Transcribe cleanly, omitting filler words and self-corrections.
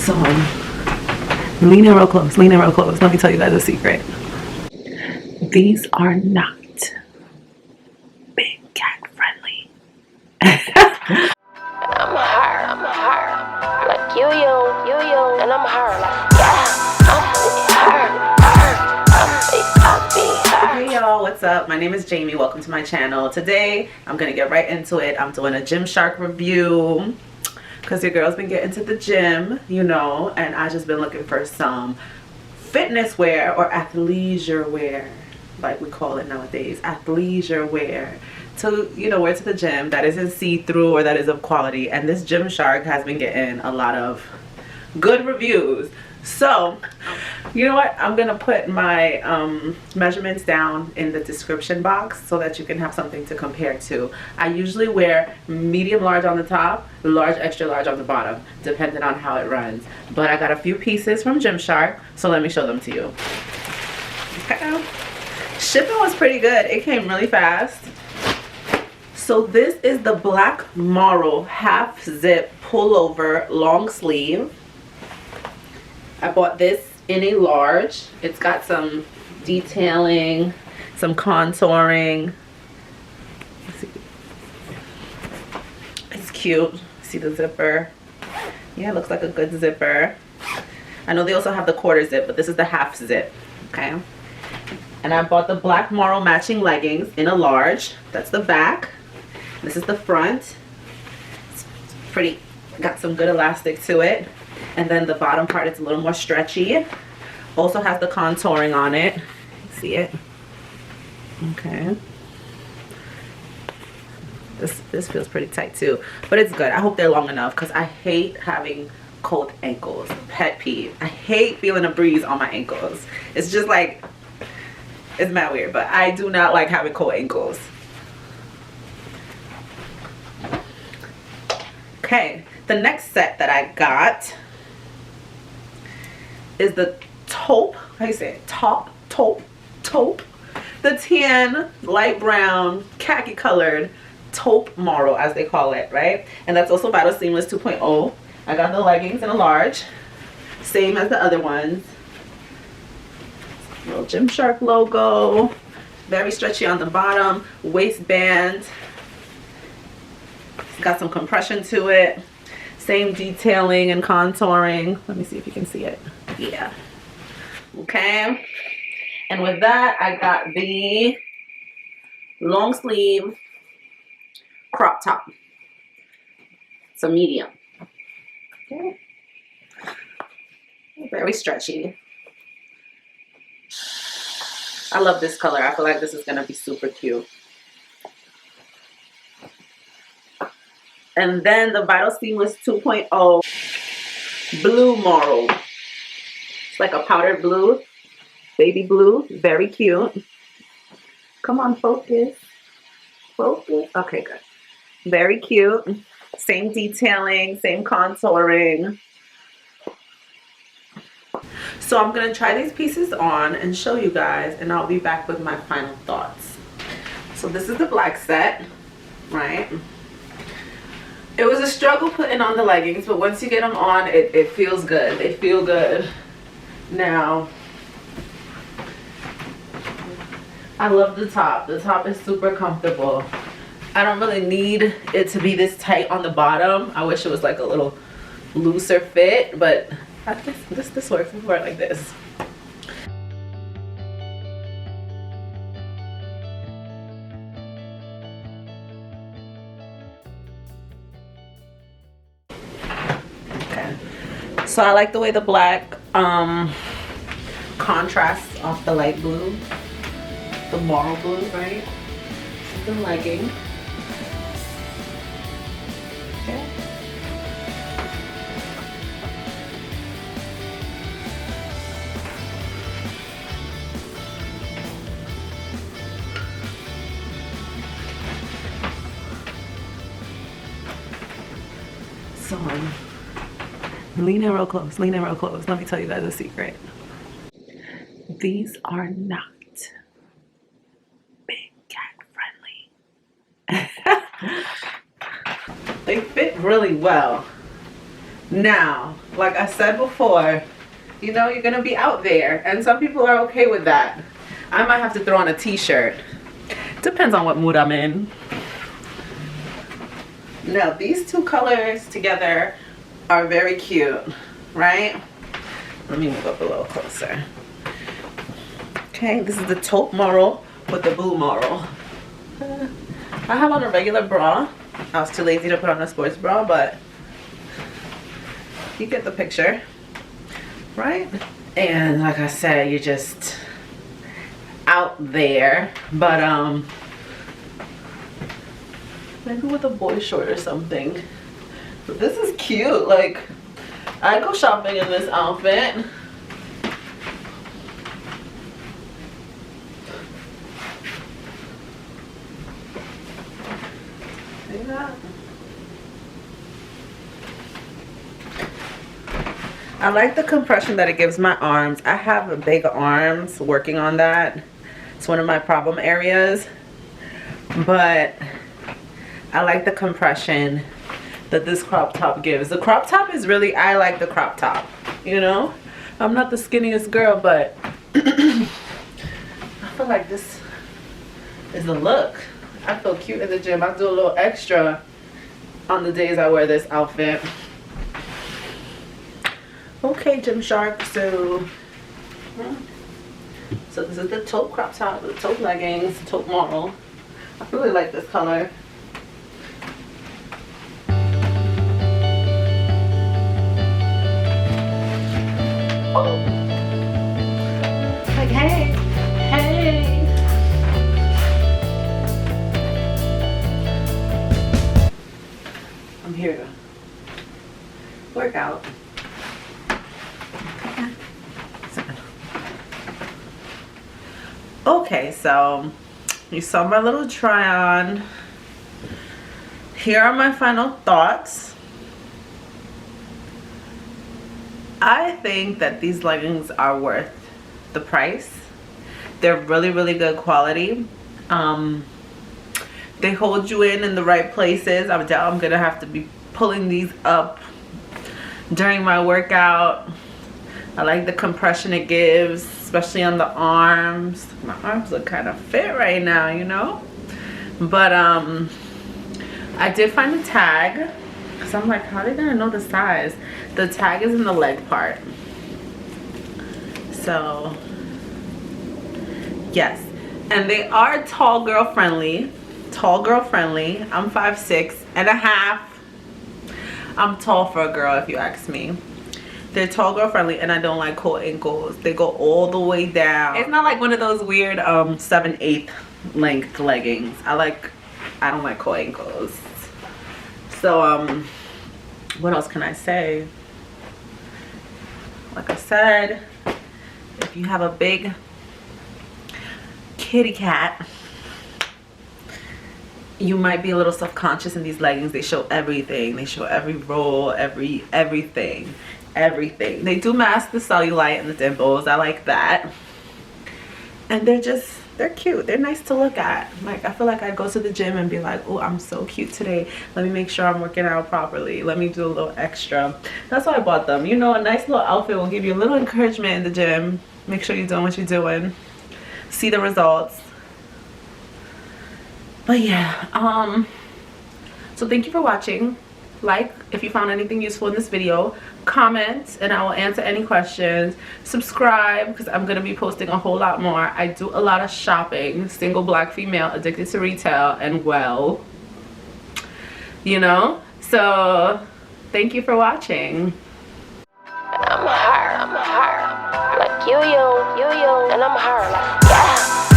So lean in real close, lean in real close. Let me tell you guys a secret. These are not big cat friendly. I'm her, like you, and I'm her, like yeah, I'm her. Hey y'all, what's up? My name is Jamie. Welcome to my channel. Today, I'm gonna get right into it. I'm doing a Gymshark review because your girl's been getting to the gym, you know, and I just been looking for some fitness wear or athleisure wear, like we call it nowadays, athleisure wear to, you know, wear to the gym that isn't see-through or that is of quality. And this Gymshark has been getting a lot of good reviews. So you know what, I'm gonna put my measurements down in the description box so that you can have something to compare to. I usually wear medium large on the top, large extra large on the bottom, depending on how it runs. But I got a few pieces from Gymshark, so let me show them to you. Okay. Shipping was pretty good. It came really fast. So this is the Black Marl half zip pullover long sleeve. I bought this in a large. It's got some detailing, some contouring. It's cute. See the zipper? Yeah, it looks like a good zipper. I know they also have the quarter zip, but this is the half zip. Okay. And I bought the Black Marl matching leggings in a large. That's the back. This is the front. It's pretty, got some good elastic to it. And then the bottom part is a little more stretchy. Also has the contouring on it. See it? Okay. This feels pretty tight too, but it's good. I hope they're long enough because I hate having cold ankles. Pet peeve. I hate feeling a breeze on my ankles. It's just like, it's mad weird, but I do not like having cold ankles. Okay, the next set that I got is the taupe, how you say it? Taupe. The tan, light brown, khaki colored taupe Marl, as they call it, right? And that's also Vital Seamless 2.0. I got the leggings in a large, same as the other ones. Little Gymshark logo, very stretchy on the bottom, waistband. It's got some compression to it. Same detailing and contouring. Let me see if you can see it. Yeah. Okay. And with that, I got the long sleeve crop top. It's a medium. Okay. Very stretchy. I love this color. I feel like this is going to be super cute. And then the Vital Seamless 2.0 blue Marl. It's like a powdered blue, baby blue, very cute. Come on, focus. Focus. Okay, good. Very cute. Same detailing, same contouring. So I'm going to try these pieces on and show you guys, and I'll be back with my final thoughts. So this is the black set, right? It was a struggle putting on the leggings, but once you get them on, it feels good. They feel good. Now, I love the top. The top is super comfortable. I don't really need it to be this tight on the bottom. I wish it was like a little looser fit, but I guess this works. We wear it like this. Okay. So I like the way the black contrasts off the light blue. The Marl blue, right? The legging. Okay. So lean in real close, lean in real close. Let me tell you guys a secret. These are not big cat friendly. They fit really well. Now, like I said before, you know, you're gonna be out there, and some people are okay with that. I might have to throw on a t-shirt. Depends on what mood I'm in. Now these two colors together are very cute, right? Let me move up a little closer. Okay, this is the taupe moral with the blue moral. I have on a regular bra. I was too lazy to put on a sports bra, but you get the picture, right? And like I said, you're just out there, but maybe with a boy short or something. But this is cute. Like, I go shopping in this outfit. See that? I like the compression that it gives my arms. I have big arms, working on that. It's one of my problem areas. But I like the compression that this crop top gives. The crop top is really, I like the crop top, you know? I'm not the skinniest girl, but I feel like this is the look. I feel cute in the gym. I do a little extra on the days I wear this outfit. Okay, Gymshark, so this is the taupe crop top, the taupe leggings, taupe model. I really like this color. Oh. Like, hey, hey. I'm here to work out. Okay, so you saw my little try on. Here are my final thoughts. I think that these leggings are worth the price. They're really, really good quality. They hold you in the right places. I doubt I'm gonna have to be pulling these up during my workout. I like the compression it gives, especially on the arms. My arms look kind of fit right now, you know? But I did find the tag, because I'm like, how are they gonna know the size? The tag is in the leg part. So, yes. And they are tall girl friendly. Tall girl friendly. I'm 5'6.5". I'm tall for a girl, if you ask me. They're tall girl friendly, and I don't like cold ankles. They go all the way down. It's not like one of those weird 7/8 length leggings. I don't like cold ankles. So what else can I say? Like I said, if you have a big kitty cat, you might be a little self-conscious in these leggings. They show everything. They show every roll, everything. They do mask the cellulite and the dimples. I like that. And they're cute. They're nice to look at. Like, I feel like I'd go to the gym and be like, oh, I'm so cute today. Let me make sure I'm working out properly. Let me do a little extra. That's why I bought them. You know, a nice little outfit will give you a little encouragement in the gym. Make sure you're doing what you're doing. See the results. But yeah, so thank you for watching. Like if you found anything useful in this video. Comment and I will answer any questions. Subscribe, because I'm going to be posting a whole lot more. I do a lot of shopping. Single black female addicted to retail and well, you know. So thank you for watching. I'm hard, like you, and I'm hard, like yeah.